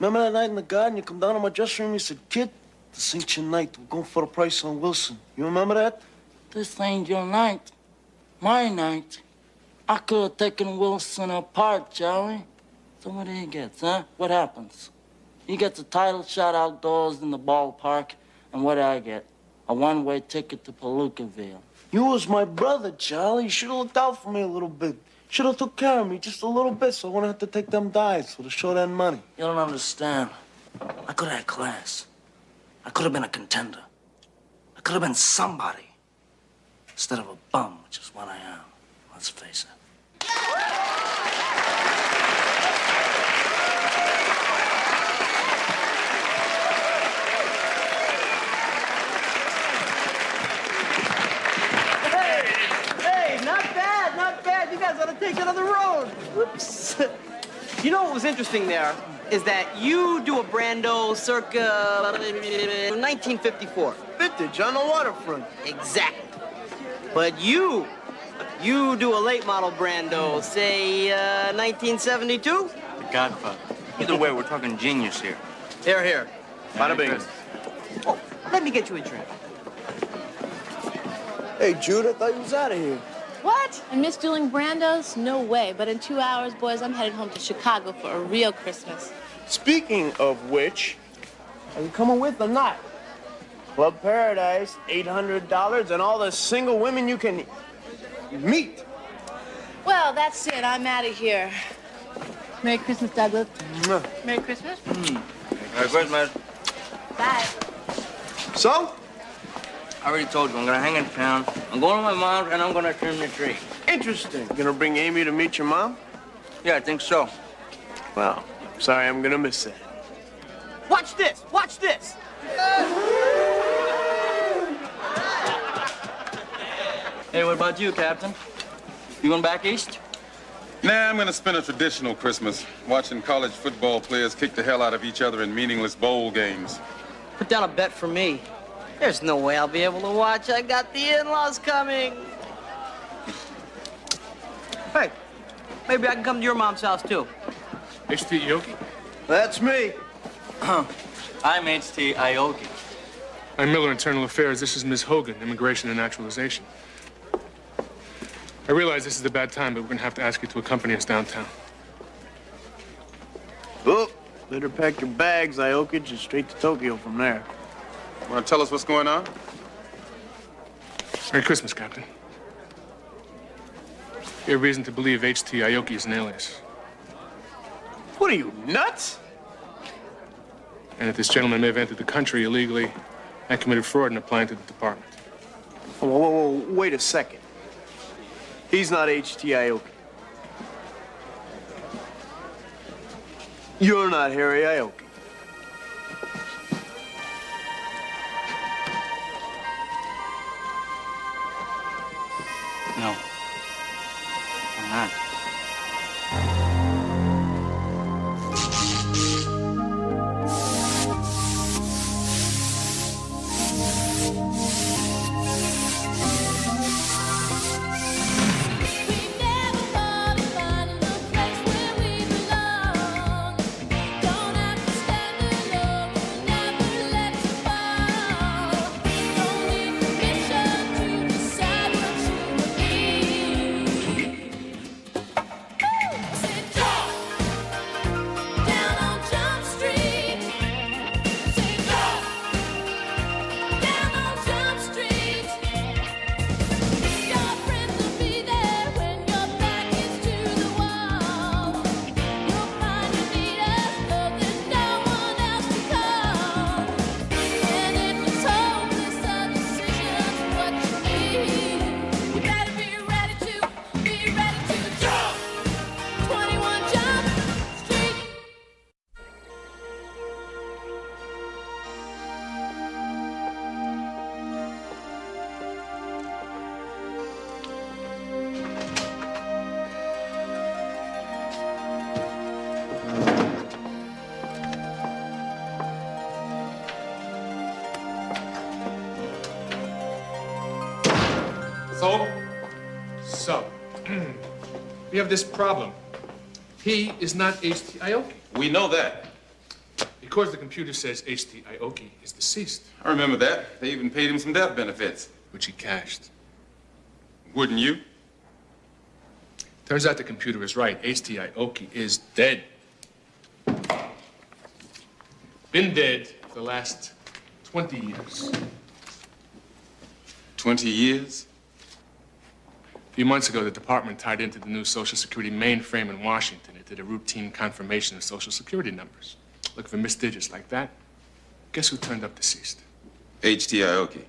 Remember that night in the garden? You come down to my dressing room, you said, kid, this ain't your night. We're going for the price on Wilson. You remember that? This ain't your night. My night. I could have taken Wilson apart, Joey. So what do he get, huh? What happens? He gets a title shot outdoors in the ballpark, and what do I get? A one-way ticket to Palookaville. You was my brother, Charlie. You should have looked out for me a little bit. Should have took care of me just a little bit so I wouldn't have to take them dives for the short end money. You don't understand. I could have had class. I could have been a contender. I could have been somebody. Instead of a bum, which is what I am. Let's face it. You guys ought to take another road. Whoops. You know what was interesting there is that you do a Brando circa 1954. Vintage on the waterfront. Exactly. But you do a late model Brando, say 1972? The Godfather. Either way, we're talking genius here. Here. Bada bing. Oh, let me get you a drink. Hey, Jude, I thought you was out of here. What? I miss doing Brandos? No way. But in 2 hours, boys, I'm headed home to Chicago for a real Christmas. Speaking of which, are you coming with or not? Club Paradise, $800, and all the single women you can meet. Well, that's it. I'm out of here. Merry Christmas, Douglas. Merry Christmas. Merry Christmas. Bye. So? I already told you, I'm gonna hang in town. I'm going to my mom's and I'm gonna trim the tree. Interesting. Gonna bring Amy to meet your mom? Yeah, I think so. Well, sorry, I'm gonna miss that. Watch this. Watch this. Hey, what about you, Captain? You going back east? Nah, I'm gonna spend a traditional Christmas watching college football players kick the hell out of each other in meaningless bowl games. Put down a bet for me. There's no way I'll be able to watch. I got the in-laws coming. Hey, maybe I can come to your mom's house, too. H.T. Aoki? That's me. I'm H.T. Aoki. I'm Miller, Internal Affairs. This is Ms. Hogan, Immigration and Naturalization. I realize this is a bad time, but we're gonna have to ask you to accompany us downtown. Oh, better pack your bags, Aoki, just straight to Tokyo from there. Wanna tell us what's going on? Merry Christmas, Captain. You have reason to believe H.T. Aoki is an alias. What are you, nuts? And that this gentleman may have entered the country illegally and committed fraud in applying to the department. Whoa, wait a second. He's not H.T. Aoki. You're not Harry Aoki. No. I'm not. So, we have this problem. He is not H.T. Aoki. We know that. Because the computer says H.T. Aoki is deceased, I remember that. They even paid him some death benefits. which he cashed. Wouldn't you? Turns out the computer is right. H.T. Aoki is dead. Been dead for the last 20 years. 20 years? A few months ago, the department tied into the new Social Security mainframe in Washington. It did a routine confirmation of Social Security numbers. Looking for missed digits like that. Guess who turned up deceased? H.T. Aoki.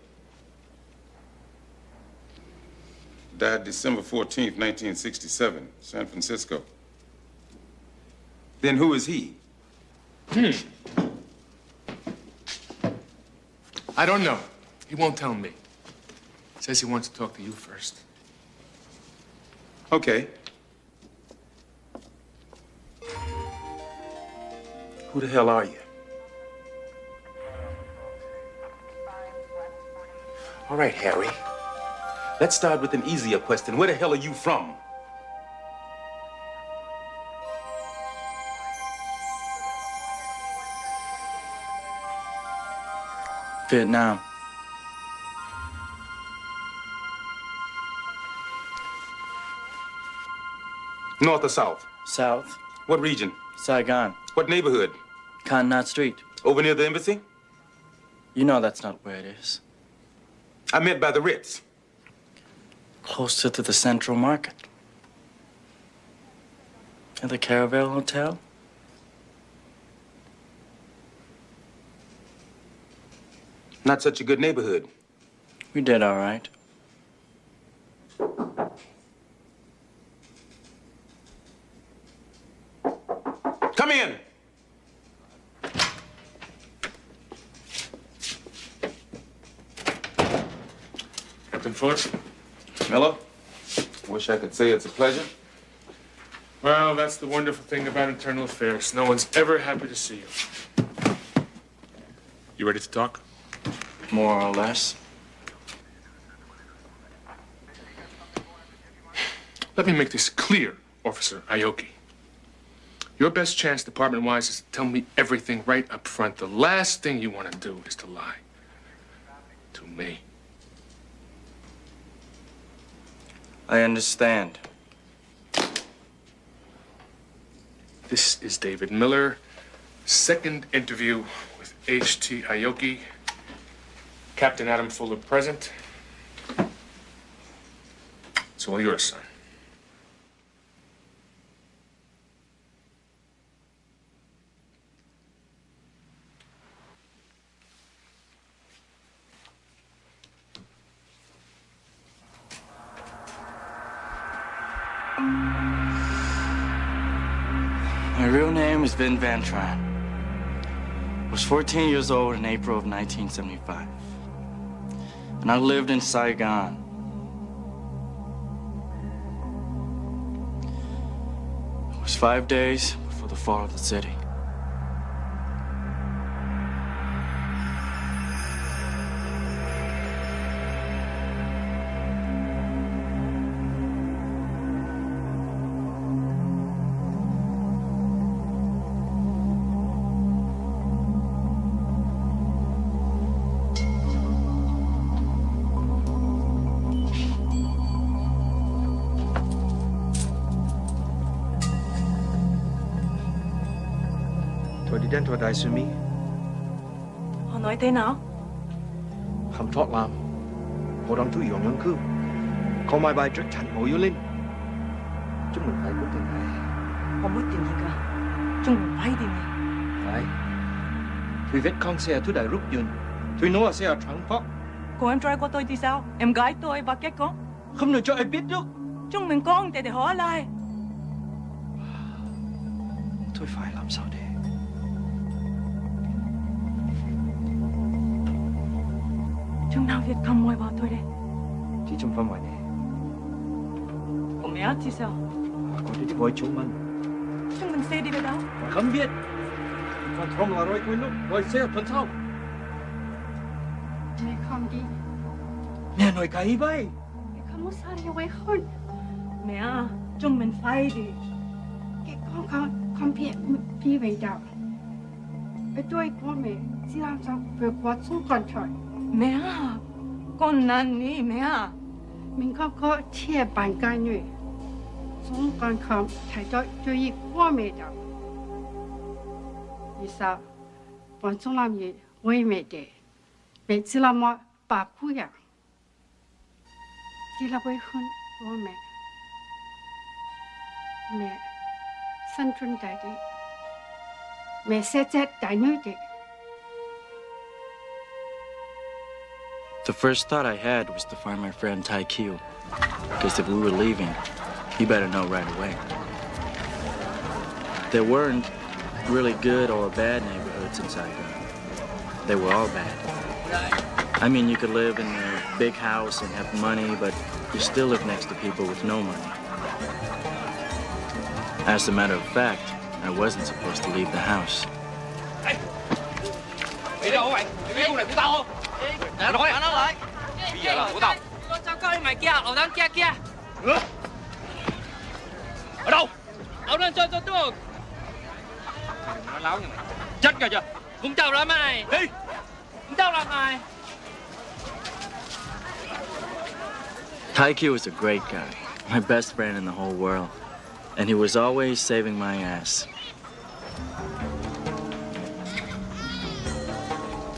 Died December 14th, 1967, San Francisco. Then who is he? I don't know. He won't tell me. Says he wants to talk to you first. Okay. Who the hell are you? All right, Harry. Let's start with an easier question. Where the hell are you from? Vietnam. North or south? South. What region? Saigon. What neighborhood? Con Knot Street. Over near the embassy? You know that's not where it is. I meant by the Ritz. Closer to the Central Market. At the Caravel Hotel? Not such a good neighborhood. We did all right. Come in. Captain Fuller? Miller? Wish I could say it's a pleasure. Well, that's the wonderful thing about internal affairs. No one's ever happy to see you. You ready to talk? More or less. Let me make this clear, Officer Aoki. Your best chance, department-wise, is to tell me everything right up front. The last thing you want to do is to lie. To me. I understand. This is David Miller. Second interview with H.T. Aoki. Captain Adam Fuller present. It's all yours, son. My real name is Vin Van Tran. I was 14 years old in April of 1975. And I lived in Saigon. It was 5 days before the fall of the city. Tôi đi đến tòa đại sứ Mỹ, Họ nói thế nào? hầm thoát làm, họ đang thử dọn nhân cư. Có mai bài rất thành mộ yếu lên. Chúng mình phải có tiền này. Họ mất tiền gì cả. Chúng mình phải tiền này. Phải. Thùy vết con xe thú đại rút dùn. Thùy nói xe ở trắng phóc. Cô em trai của tôi thì sao? Em gái tôi và các con. Không được cho ai biết được. Chúng mình con để hỏi lại. Tôi phải làm sao để... Chúng nào Việt không mời vào tôi đây. Chỉ trong phân ngoài này. Còn mẹ thì sao? Có thể đi với chúng mình. Chúng mình sẽ đi về đâu? Không biết. Còn không là rồi quên lúc. Rồi xe tuần sau. Mẹ không đi. Mẹ nói cái vậy. Mẹ không muốn xa đi quê hôn. Mẹ à, chúng mình phải đi. Cái con biết về đâu. tôi của mẹ chỉ làm sao vượt qua xung quanh trời. Mẹ à, con năn nỉ mẹ à. Mình có chia bàn cái người xung quanh không thấy tôi ý của mẹ đâu. Vì sao bọn chúng làm gì với mẹ đấy? Mẹ chỉ là một bà phụ ya. Chỉ là với hơn của mẹ. Mẹ sinh存大啲，mẹ sẽ chết đại女啲。 The first thought I had was to find my friend Tai Q. Because if we were leaving, he better know right away. There weren't really good or bad neighborhoods in Saigon. They were all bad. I mean, you could live in a big house and have money, but you still live next to people with no money. As a matter of fact, I wasn't supposed to leave the house. Đi đâu mày? Đi con này của tao không? Nè, nói nó lại. Bây giờ là của tao. Con sao coi mày kia, lầu đang kia kia. Ở đâu? Ở lên cho tôi. Nói láo như mày. Chết rồi chưa? Cũng chào lại mày. Đi. Cũng chào lại mày. Tai Q was a great guy, my best friend in the whole world. And he was always saving my ass.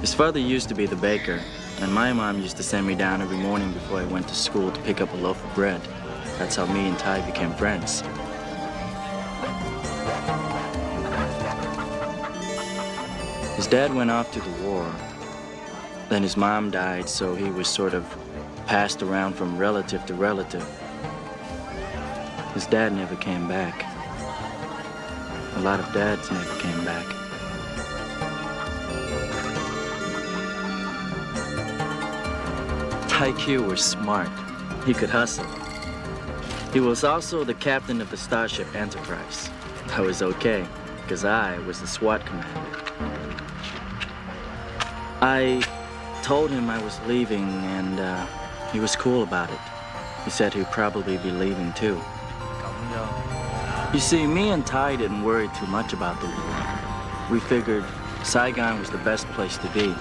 His father used to be the baker, and my mom used to send me down every morning before I went to school to pick up a loaf of bread. That's how me and Ty became friends. His dad went off to the war. Then his mom died, so he was sort of passed around from relative to relative. His dad never came back. A lot of dads never came back. Tai Q was smart. He could hustle. He was also the captain of the Starship Enterprise. I was okay, because I was the SWAT commander. I told him I was leaving, and he was cool about it. He said he'd probably be leaving too. You see, me and Ty didn't worry too much about the war. We figured Saigon was the best place to be.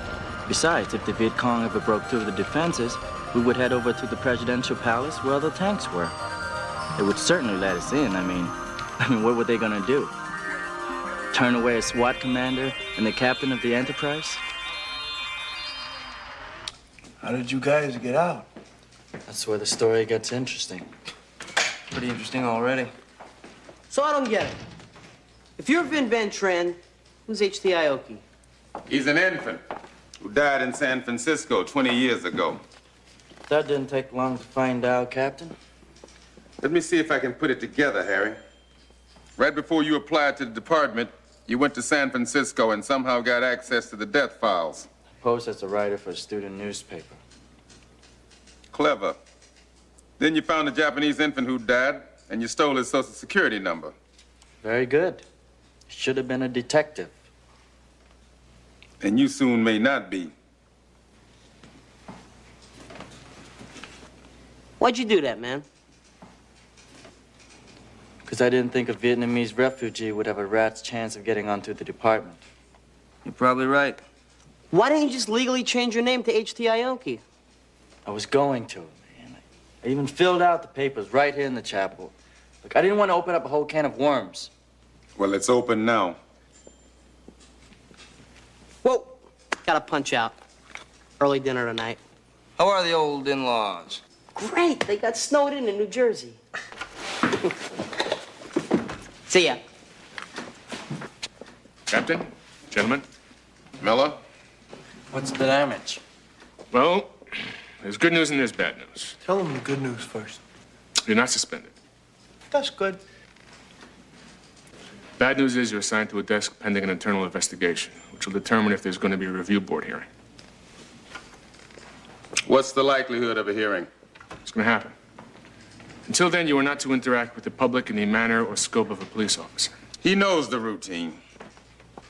Besides, if the Viet Cong ever broke through the defenses, we would head over to the presidential palace where all the tanks were. They would certainly let us in. I mean, what were they gonna do? Turn away a SWAT commander and the captain of the Enterprise? How did you guys get out? That's where the story gets interesting. Pretty interesting already. So I don't get it. If you're Vin Van Tran, who's H.T. Aoki? He's an infant who died in San Francisco 20 years ago. That didn't take long to find out, Captain. Let me see if I can put it together, Harry. Right before you applied to the department, you went to San Francisco and somehow got access to the death files. Posed as a writer for a student newspaper. Clever. Then you found a Japanese infant who died, and you stole his social security number. Very good. Should have been a detective. And you soon may not be. Why'd you do that, man? Because I didn't think a Vietnamese refugee would have a rat's chance of getting onto the department. You're probably right. Why didn't you just legally change your name to H.T. Aoki? I was going to, man. I even filled out the papers right here in the chapel. Look, I didn't want to open up a whole can of worms. Well, it's open now. Whoa, gotta punch out. Early dinner tonight. How are the old in-laws? Great, they got snowed in New Jersey. See ya. Captain, gentlemen. Miller? What's the damage? Well, there's good news and there's bad news. Tell them the good news first. You're not suspended. That's good. Bad news is you're assigned to a desk pending an internal investigation, which will determine if there's going to be a review board hearing. What's the likelihood of a hearing? It's going to happen. Until then, you are not to interact with the public in the manner or scope of a police officer. He knows the routine.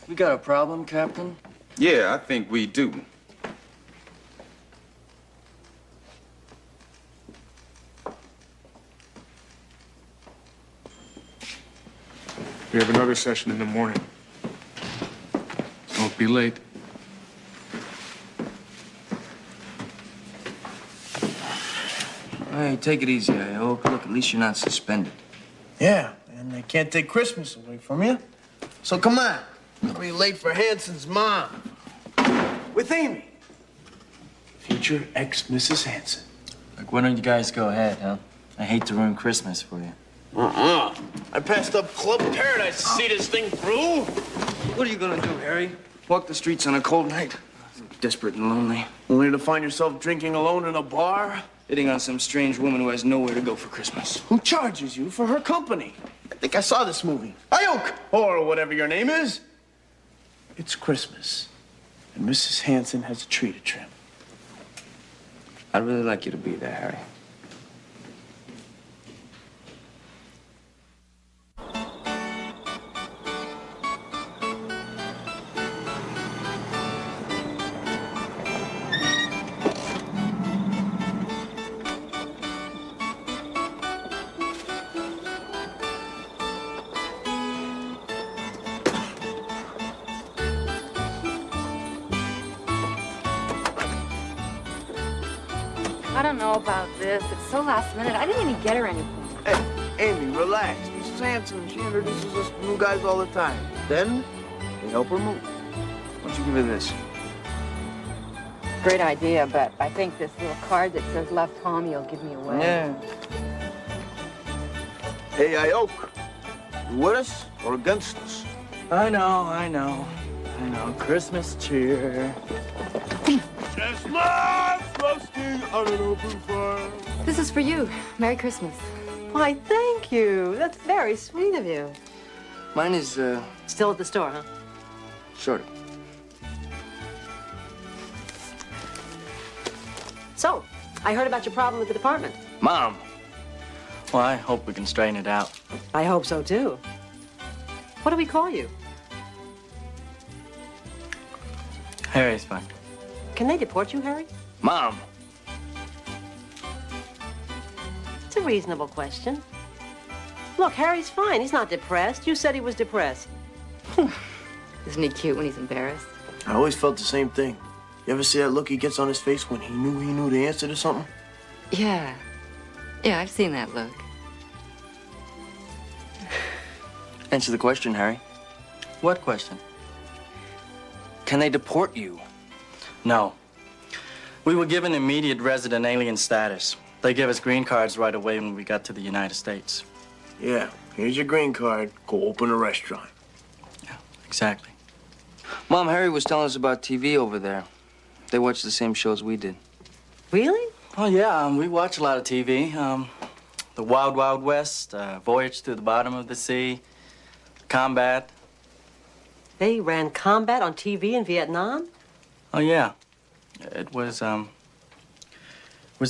We got a problem, Captain? Yeah, I think we do. We have another session in the morning. Won't be late. Hey, take it easy, Ioke. Look, at least you're not suspended. Yeah, and they can't take Christmas away from you. So come on. I'll be late for Hanson's mom. With Amy. Future ex-Mrs. Hanson. Like, why don't you guys go ahead, huh? I hate to ruin Christmas for you. I passed up Club Paradise to see this thing through. What are you gonna do, Harry? Walk the streets on a cold night? Desperate and lonely. Only to find yourself drinking alone in a bar? Hitting on some strange woman who has nowhere to go for Christmas. Who charges you for her company? I think I saw this movie. Ioke! Or whatever your name is. It's Christmas, and Mrs. Hanson has a tree to trim. I'd really like you to be there, Harry. I don't know about this. It's so last minute. I didn't even get her anything. Hey, Amy, relax. Mrs. Hanson, she introduces us to new guys all the time. Then, we help her move. Why don't you give her this? Great idea, but I think this little card that says left home, you'll give me away. Yeah. Hey, Ioke, you with us or against us? I know. Christmas cheer. Chestnuts roasting on an open fire. This is for you. Merry Christmas. Why, thank you. That's very sweet of you. Mine is, Still at the store, huh? sort of. So, I heard about your problem with the department. Mom. Well, I hope we can straighten it out. I hope so, too. What do we call you? Harry's fine. Can they deport you, Harry? Mom. It's a reasonable question. Look, Harry's fine. He's not depressed. You said he was depressed. Isn't he cute when he's embarrassed? I always felt the same thing. You ever see that look he gets on his face when he knew the answer to something? Yeah. Yeah, I've seen that look. Answer the question, Harry. What question? Can they deport you? No. We were given immediate resident alien status. They gave us green cards right away when we got to the United States. Yeah, here's your green card. Go open a restaurant. Yeah, exactly. Mom, Harry was telling us about TV over there. They watch the same shows we did. Really? Oh, yeah, we watch a lot of TV. The Wild Wild West, Voyage to the Bottom of the Sea, Combat. They ran combat on TV in Vietnam? Oh, yeah. It was a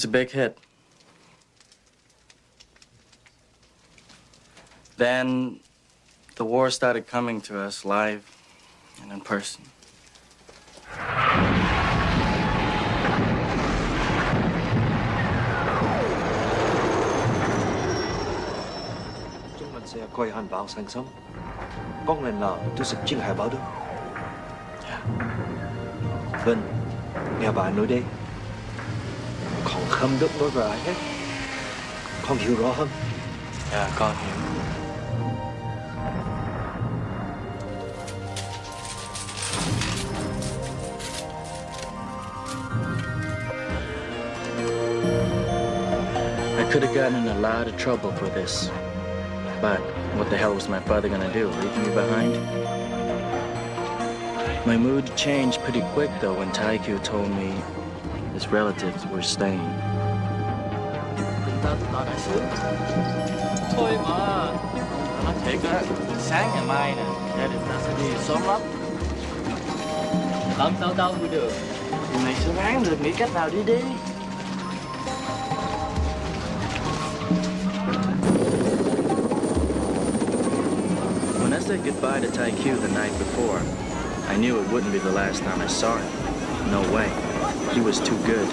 big hit. Then the war started coming to us live and in person. Trung文社該漢堡信心，江人鬧都食煎海堡的。Vâng, nghe bà nói đi. Con không được nói với ai hết. Con hiểu rõ không? Dạ, con hiểu. I could have gotten in a lot of trouble for this. But what the hell was my father gonna do? Leave me behind? My mood changed pretty quick, though, when Taikyu told me his relatives were staying. Thôi mà, nó thiệt á, sáng ngày mai nè, gia đình ta sẽ đi sớm lắm. Làm sao đâu mới được? Mày sẽ ráng được, nghĩ cách nào đi đi. When I said goodbye to Taikyu the night before, I knew it wouldn't be the last time I saw him. No way. He was too good.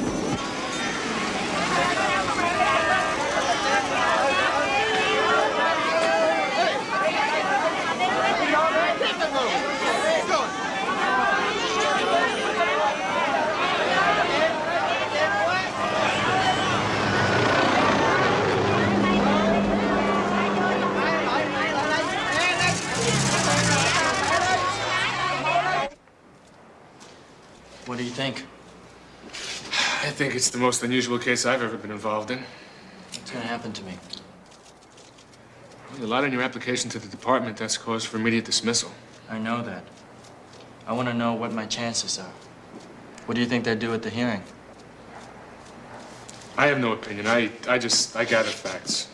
you think? I think it's the most unusual case I've ever been involved in. What's gonna happen to me? A lot in your application to the department that's cause for immediate dismissal. I know that. I want to know what my chances are. What do you think they'd do at the hearing? I have no opinion. I gather facts.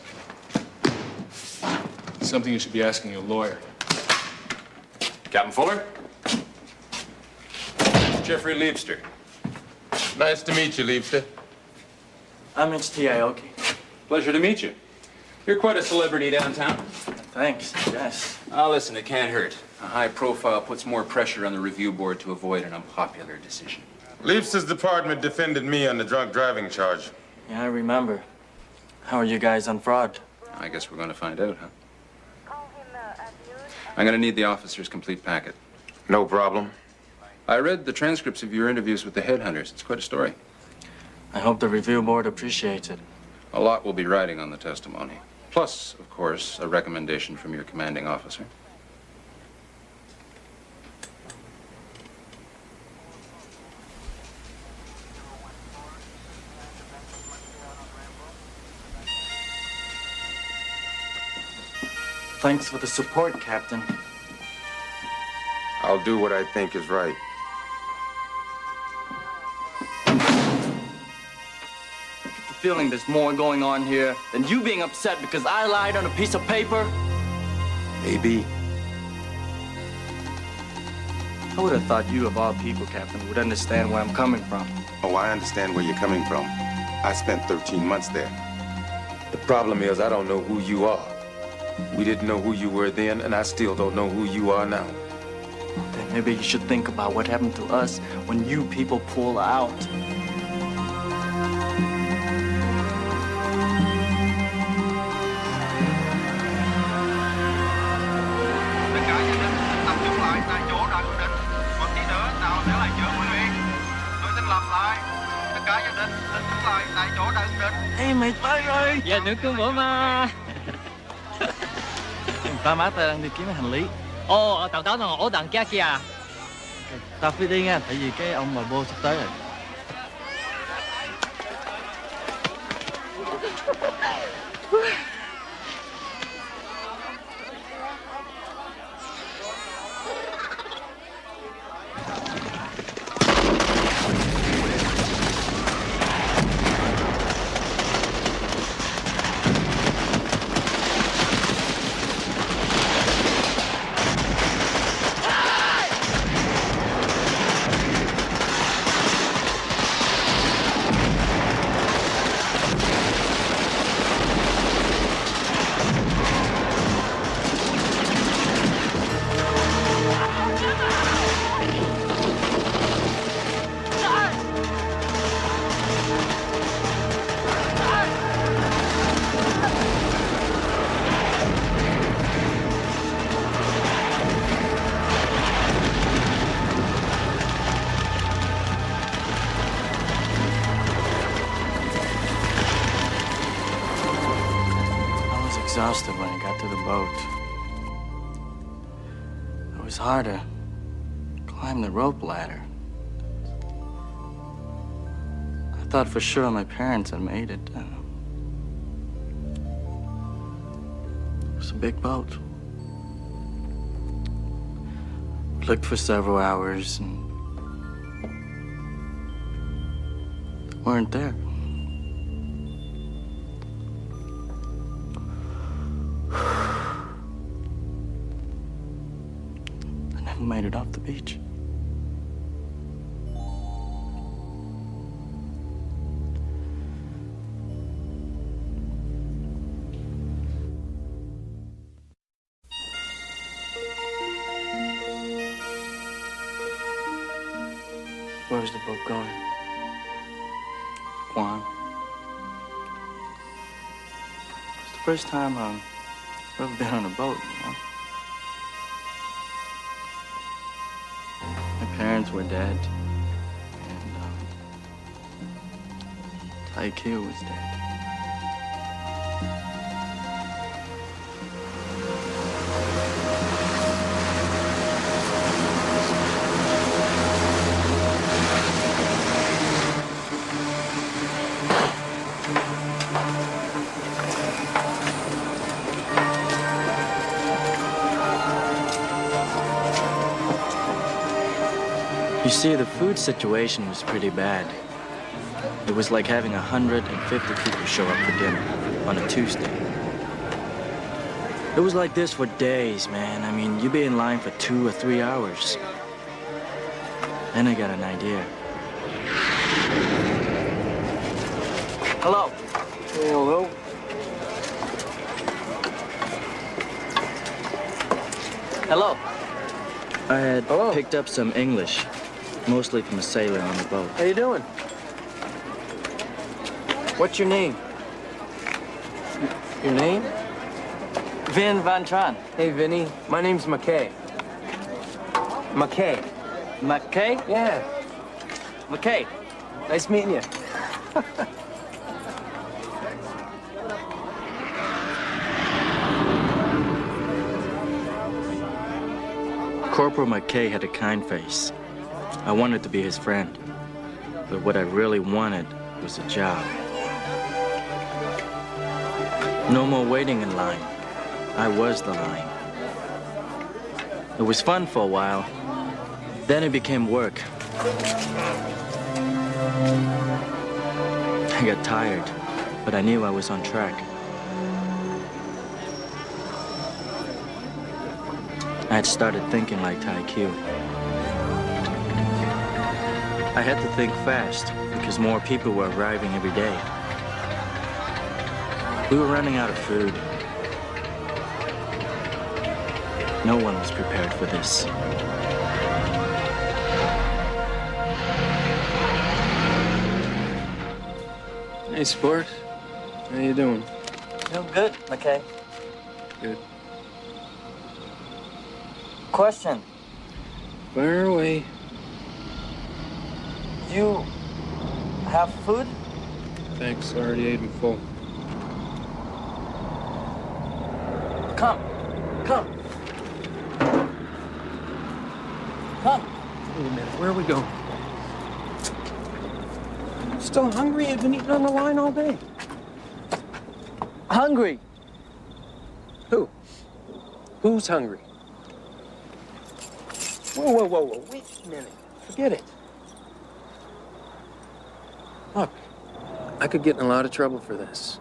Something you should be asking your lawyer. Captain Fuller? Jeffrey Leibster. Nice to meet you, Leibster. I'm Mitch T. Aoki. Pleasure to meet you. You're quite a celebrity downtown. Thanks, yes. Listen, it can't hurt. A high profile puts more pressure on the review board to avoid an unpopular decision. Leibster's department defended me on the drunk driving charge. Yeah, I remember. How are you guys on fraud? I guess we're going to find out, huh? I'm going to need the officer's complete packet. No problem. I read the transcripts of your interviews with the headhunters. It's quite a story. I hope the review board appreciates it. A lot will be riding on the testimony. Plus, of course, a recommendation from your commanding officer. Thanks for the support, Captain. I'll do what I think is right. Feeling there's more going on here than you being upset because I lied on a piece of paper? Maybe. I would have thought you, of all people, Captain, would understand where I'm coming from. Oh, I understand where you're coming from. I spent 13 months there. The problem is I don't know who you are. We didn't know who you were then, and I still don't know who you are now. Then maybe you should think about what happened to us when you people pull out. Ê, mày tới rồi. Dạ, nữ cương bữa mà. Ba má tao đang đi kiếm cái hành lý. Ồ, tao đó là ổ đằng kia kìa. Tao phải đi nha, tại vì cái ông bà bô sắp tới rồi. Exhausted when I got to the boat. It was hard to climb the rope ladder. I thought for sure my parents had made it. It was a big boat. We looked for several hours and they weren't there. Made it off the beach. Where's the boat going? Guam. It's the first time I've ever been on a boat, you know? My parents were dead, and Taikyu was dead. You see, the food situation was pretty bad. It was like having 150 people show up for dinner on a Tuesday. It was like this for days, man. I mean, you'd be in line for 2 or 3 hours. Then I got an idea. Hello. Hello. Hello. I had picked up some English, mostly from a sailor on the boat. How you doing? What's your name? Your name? Vin Van Tran. Hey, Vinny. My name's McKay. McKay. McKay? Yeah. McKay. Nice meeting you. Corporal McKay had a kind face. I wanted to be his friend. But what I really wanted was a job. No more waiting in line. I was the line. It was fun for a while. Then it became work. I got tired, but I knew I was on track. I had started thinking like Tai Q. I had to think fast because more people were arriving every day. We were running out of food. No one was prepared for this. Hey, sport. How you doing? Doing good, McKay. Good. Question. Fire away. You have food? Thanks. I already ate in full. Come. Come. Come. Wait a minute. Where are we going? Still hungry? You've been eating on the line all day. Hungry. Who? Who's hungry? Whoa, whoa, whoa, whoa. Wait a minute. Forget it. Look, I could get in a lot of trouble for this.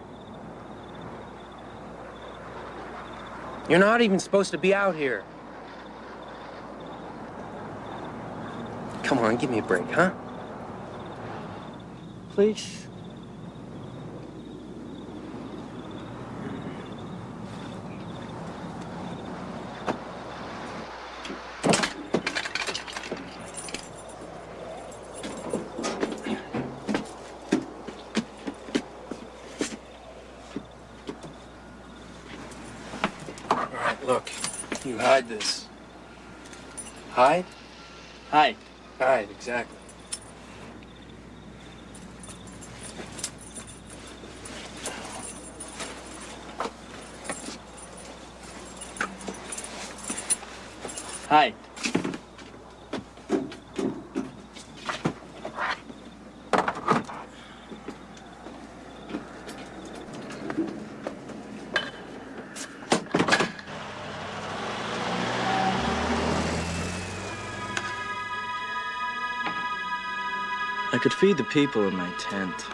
You're not even supposed to be out here. Come on, give me a break, huh? Please. All right, look. You hide this. Hide? Hi. Hide, exactly. Hi. I could feed the people in my tent.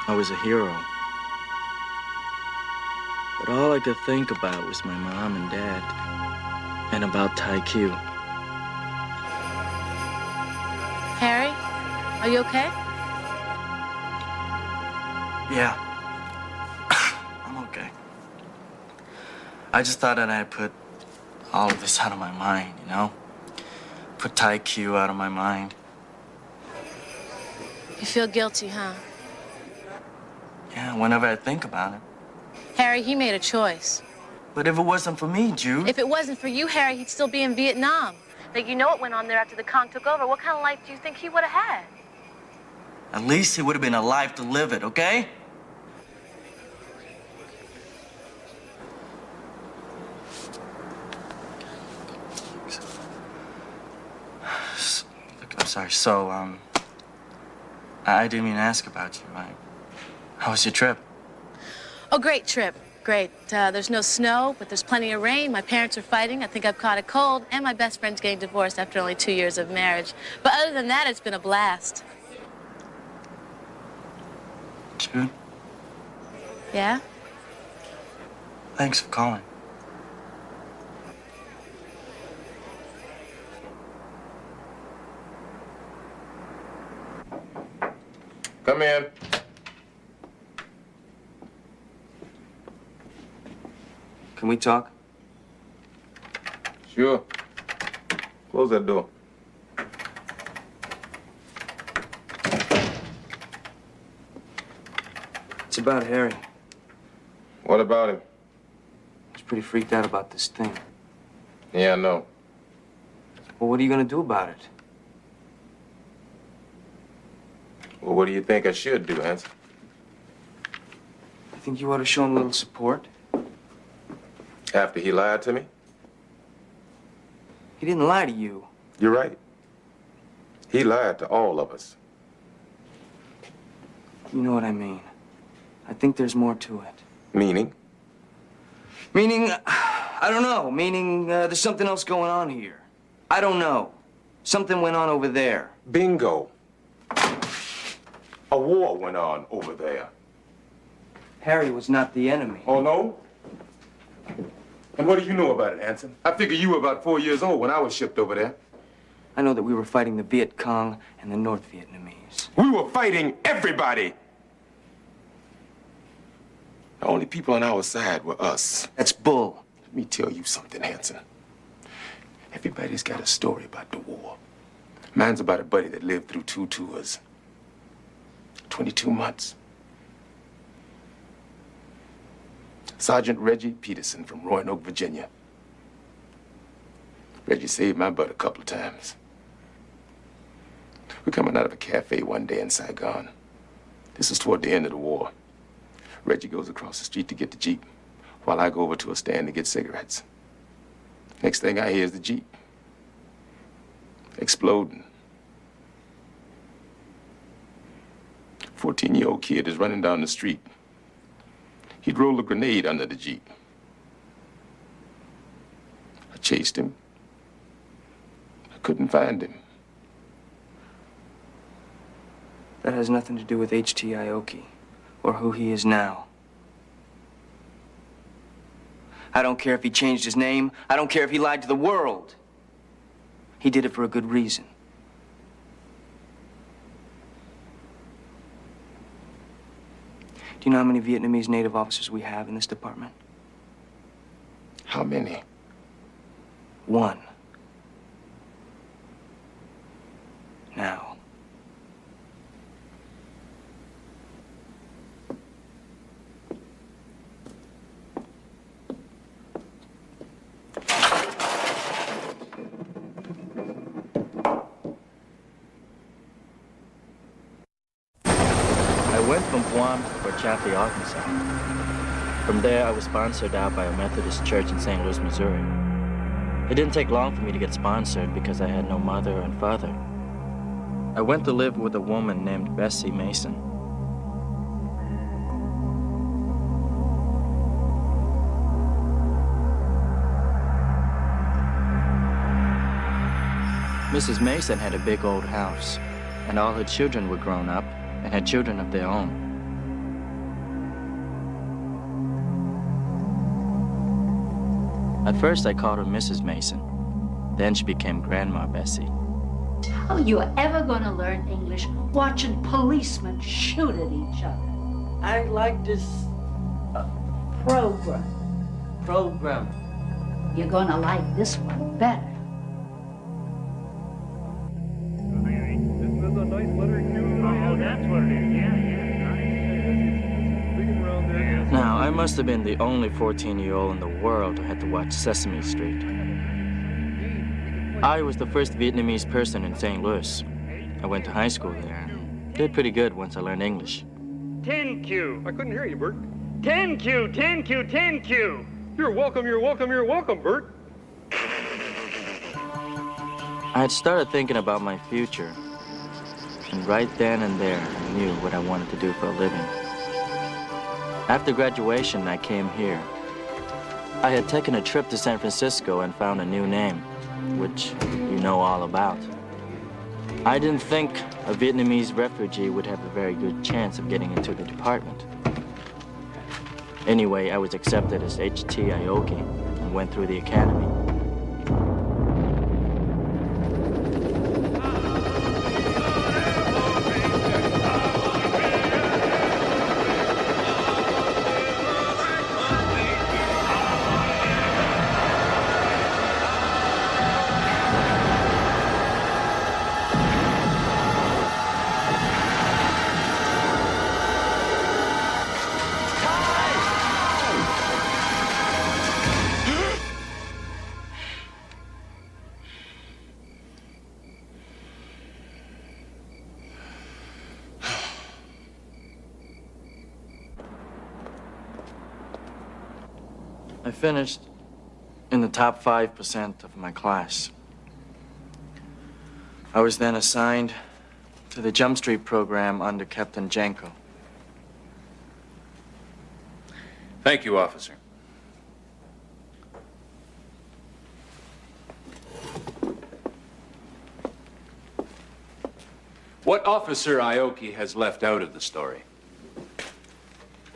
I was a hero. But all I could think about was my mom and dad, and about Tai Q. Harry, are you okay? Yeah. I'm okay. I just thought that I'd put all of this out of my mind, you know? Put Tai Q out of my mind. You feel guilty, huh? Yeah, whenever I think about it. Harry, he made a choice. But if it wasn't for me, Jude... If it wasn't for you, Harry, he'd still be in Vietnam. Like, you know what went on there after the Kong took over. What kind of life do you think he would have had? At least he would have been alive to live it, okay? Look, I'm sorry. So, I didn't mean to ask about you. How was your trip? Oh, great trip. great. There's no snow, but there's plenty of rain. My parents are fighting. I think I've caught a cold. And my best friend's getting divorced after only 2 years of marriage. But other than that, it's been a blast. It's good. Yeah? Thanks for calling. Come in. Can we talk? Sure. Close that door. It's about Harry. What about him? He's pretty freaked out about this thing. Yeah, I know. Well, what are you gonna do about it? Well, what do you think I should do, Hanson? I think you ought to show him a little support. After he lied to me? He didn't lie to you. You're right. He lied to all of us. You know what I mean. I think there's more to it. Meaning? Meaning, I don't know. Meaning, there's something else going on here. I don't know. Something went on over there. Bingo. A war went on over there. Harry was not the enemy. Oh, no? And what do you know about it, Hanson? I figure you were about 4 years old when I was shipped over there. I know that we were fighting the Viet Cong and the North Vietnamese. We were fighting everybody. The only people on our side were us. That's bull. Let me tell you something, Hanson. Everybody's got a story about the war. Mine's about a buddy that lived through 2 tours. 22 months. Sergeant Reggie Peterson from Roanoke, Virginia. Reggie saved my butt a couple of times. We're coming out of a cafe one day in Saigon. This is toward the end of the war. Reggie goes across the street to get the Jeep, while I go over to a stand to get cigarettes. Next thing I hear is the Jeep exploding. 14-year-old kid is running down the street. He'd rolled a grenade under the Jeep. I chased him. I couldn't find him. That has nothing to do with H.T. Aoki or who he is now. I don't care if he changed his name. I don't care if he lied to the world. He did it for a good reason. Do you know how many Vietnamese native officers we have in this department? How many? 1. Now. I went from Guam to Fort Chaffee, Arkansas. From there, I was sponsored out by a Methodist church in St. Louis, Missouri. It didn't take long for me to get sponsored because I had no mother and father. I went to live with a woman named Bessie Mason. Mrs. Mason had a big old house, and all her children were grown up and had children of their own. At first, I called her Mrs. Mason. Then she became Grandma Bessie. How you ever gonna learn English watching policemen shoot at each other? I like this program. You're gonna like this one better. Now, I must have been the only 14-year-old in the world who had to watch Sesame Street. I was the first Vietnamese person in St. Louis. I went to high school there. Did pretty good once I learned English. 10Q. I couldn't hear you, Bert. 10Q, 10Q, 10Q. You're welcome, Bert. I had started thinking about my future. And right then and there, I knew what I wanted to do for a living. After graduation, I came here. I had taken a trip to San Francisco and found a new name, which you know all about. I didn't think a Vietnamese refugee would have a very good chance of getting into the department. Anyway, I was accepted as H.T. Aoki and went through the academy. I finished in the top 5% of my class. I was then assigned to the Jump Street program under Captain Janko. Thank you, officer. What Officer Aoki has left out of the story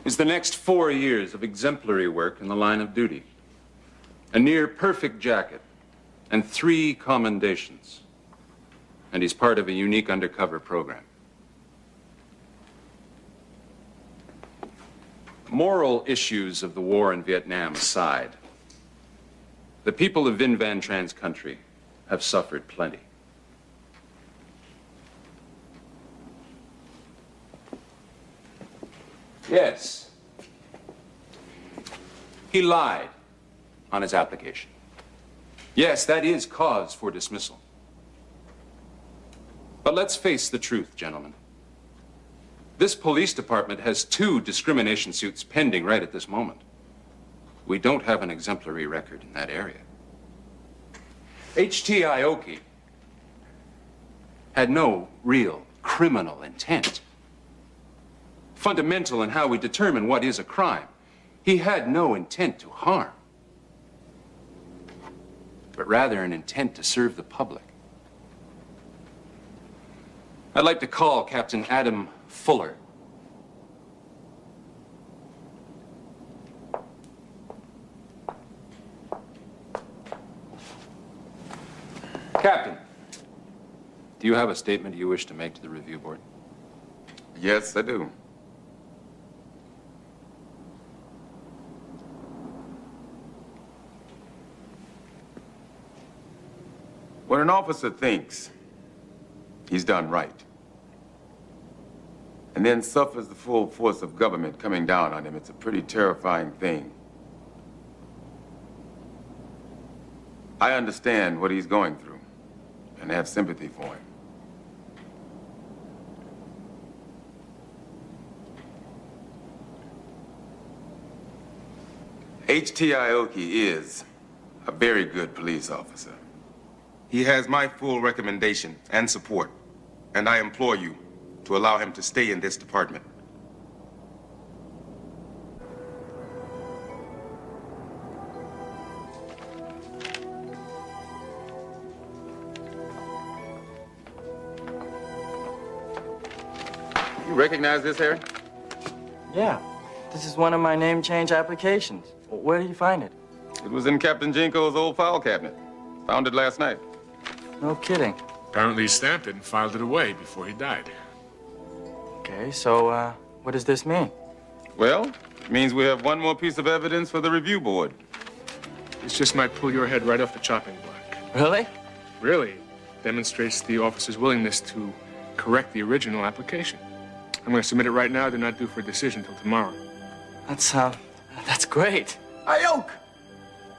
is the next 4 years of exemplary work in the line of duty, a near-perfect jacket, and 3 commendations. And he's part of a unique undercover program. Moral issues of the war in Vietnam aside, the people of Vinh Van Tran's country have suffered plenty. Yes. He lied on his application. Yes, that is cause for dismissal. But let's face the truth, gentlemen. This police department has 2 discrimination suits pending right at this moment. We don't have an exemplary record in that area. H.T. Aoki had no real criminal intent. Fundamental in how we determine what is a crime. He had no intent to harm, but rather an intent to serve the public. I'd like to call Captain Adam Fuller. Captain, do you have a statement you wish to make to the review board? Yes, I do. When an officer thinks he's done right, and then suffers the full force of government coming down on him, it's a pretty terrifying thing. I understand what he's going through, and have sympathy for him. H.T. Aoki is a very good police officer. He has my full recommendation and support, and I implore you to allow him to stay in this department. You recognize this, Harry? Yeah, this is one of my name change applications. Where did you find it? It was in Captain Jinko's old file cabinet. Found it last night. No kidding. Apparently he stamped it and filed it away before he died. Okay, so, what does this mean? Well, it means we have one more piece of evidence for the review board. This just might pull your head right off the chopping block. Really? Really? Demonstrates the officer's willingness to correct the original application. I'm going to submit it right now. They're not due for a decision till tomorrow. That's great. Aoki,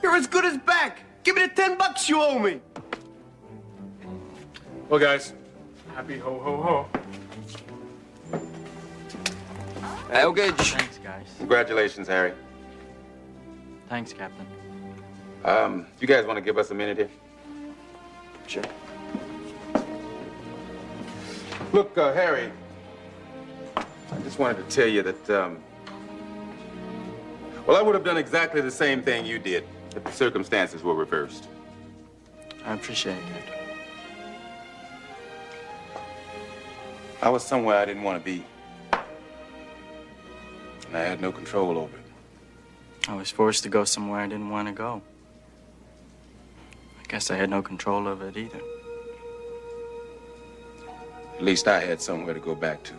you're as good as back. Give me the $10 you owe me. Well, guys, happy ho, ho, ho. Okay. Thanks, guys. Congratulations, Harry. Thanks, Captain. You guys want to give us a minute here? Sure. Look, Harry, I just wanted to tell you that Well, I would have done exactly the same thing you did if the circumstances were reversed. I appreciate it. I was somewhere I didn't want to be. And I had no control over it. I was forced to go somewhere I didn't want to go. I guess I had no control over it either. At least I had somewhere to go back to.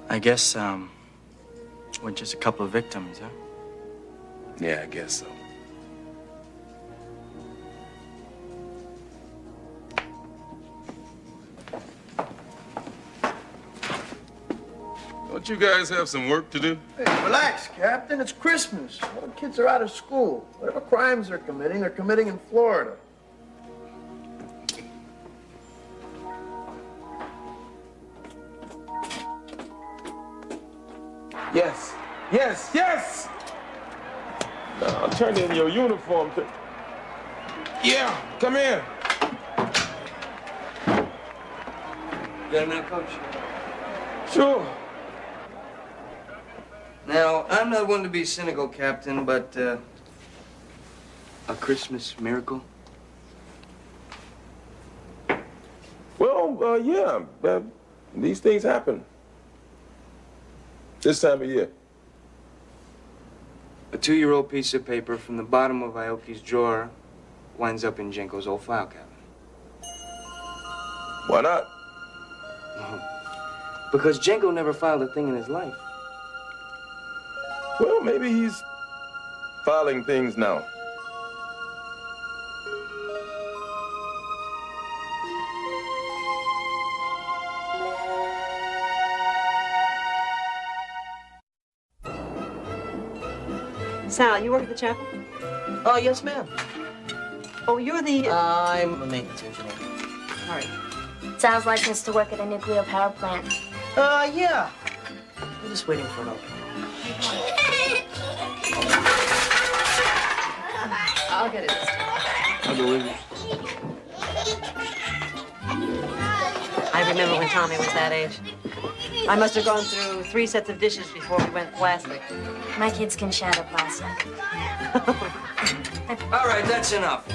I guess, we're just a couple of victims, huh? Yeah, I guess so. Don't you guys have some work to do? Hey, relax, Captain. It's Christmas. All the kids are out of school. Whatever crimes they're committing in Florida. Yes, yes, yes! Now, turn in your uniform. Yeah, come in. Got enough, Coach? Sure. Now, I'm not one to be cynical, Captain, but, a Christmas miracle? Well, yeah, these things happen. This time of year. A 2-year-old piece of paper from the bottom of Aoki's drawer winds up in Jenko's old file cabinet. Why not? Because Jenko never filed a thing in his life. Well, maybe he's filing things now. Sal, you work at the chapel? Oh, yes, ma'am. Oh, you're the... I'm a maintenance engineer. All right. Sal's licensed to work at a nuclear power plant. Yeah. I'm just waiting for an opening. I'll get it this time. I'll go with you. I remember when Tommy was that age. I must have gone through 3 sets of dishes before we went plastic. My kids can shatter plastic. All right, that's enough.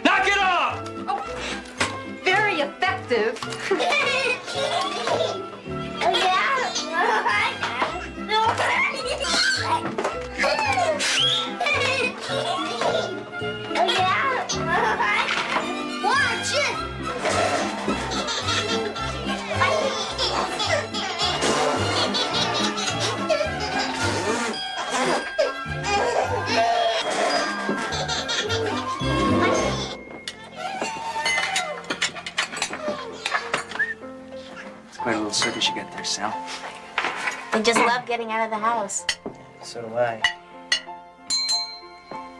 Knock it off! Very effective. Watch it! Quite a little circus you got there, Sal. They just love getting out of the house. So do I.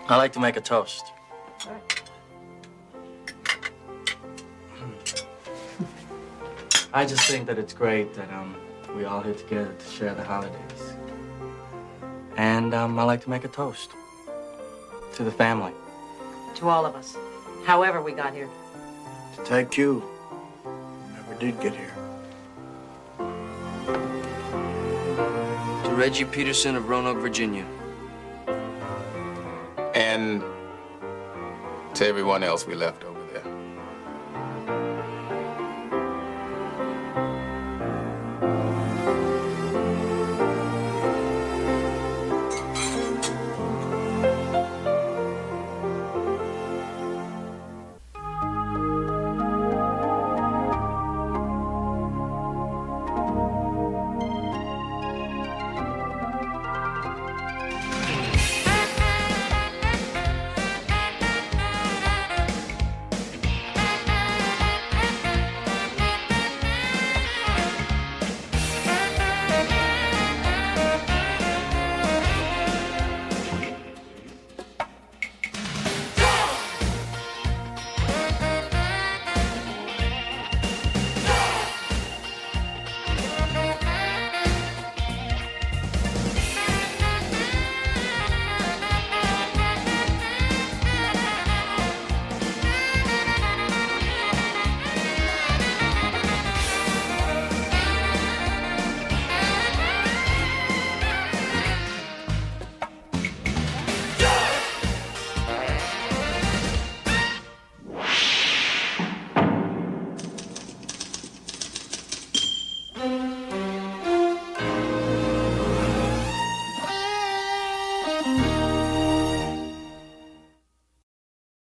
I like to make a toast. I just think that it's great that we all here together to share the holidays. And I like to make a toast to the family. To all of us. However we got here. To take you. Never did get here. To Reggie Peterson of Roanoke, Virginia. And to everyone else we left over.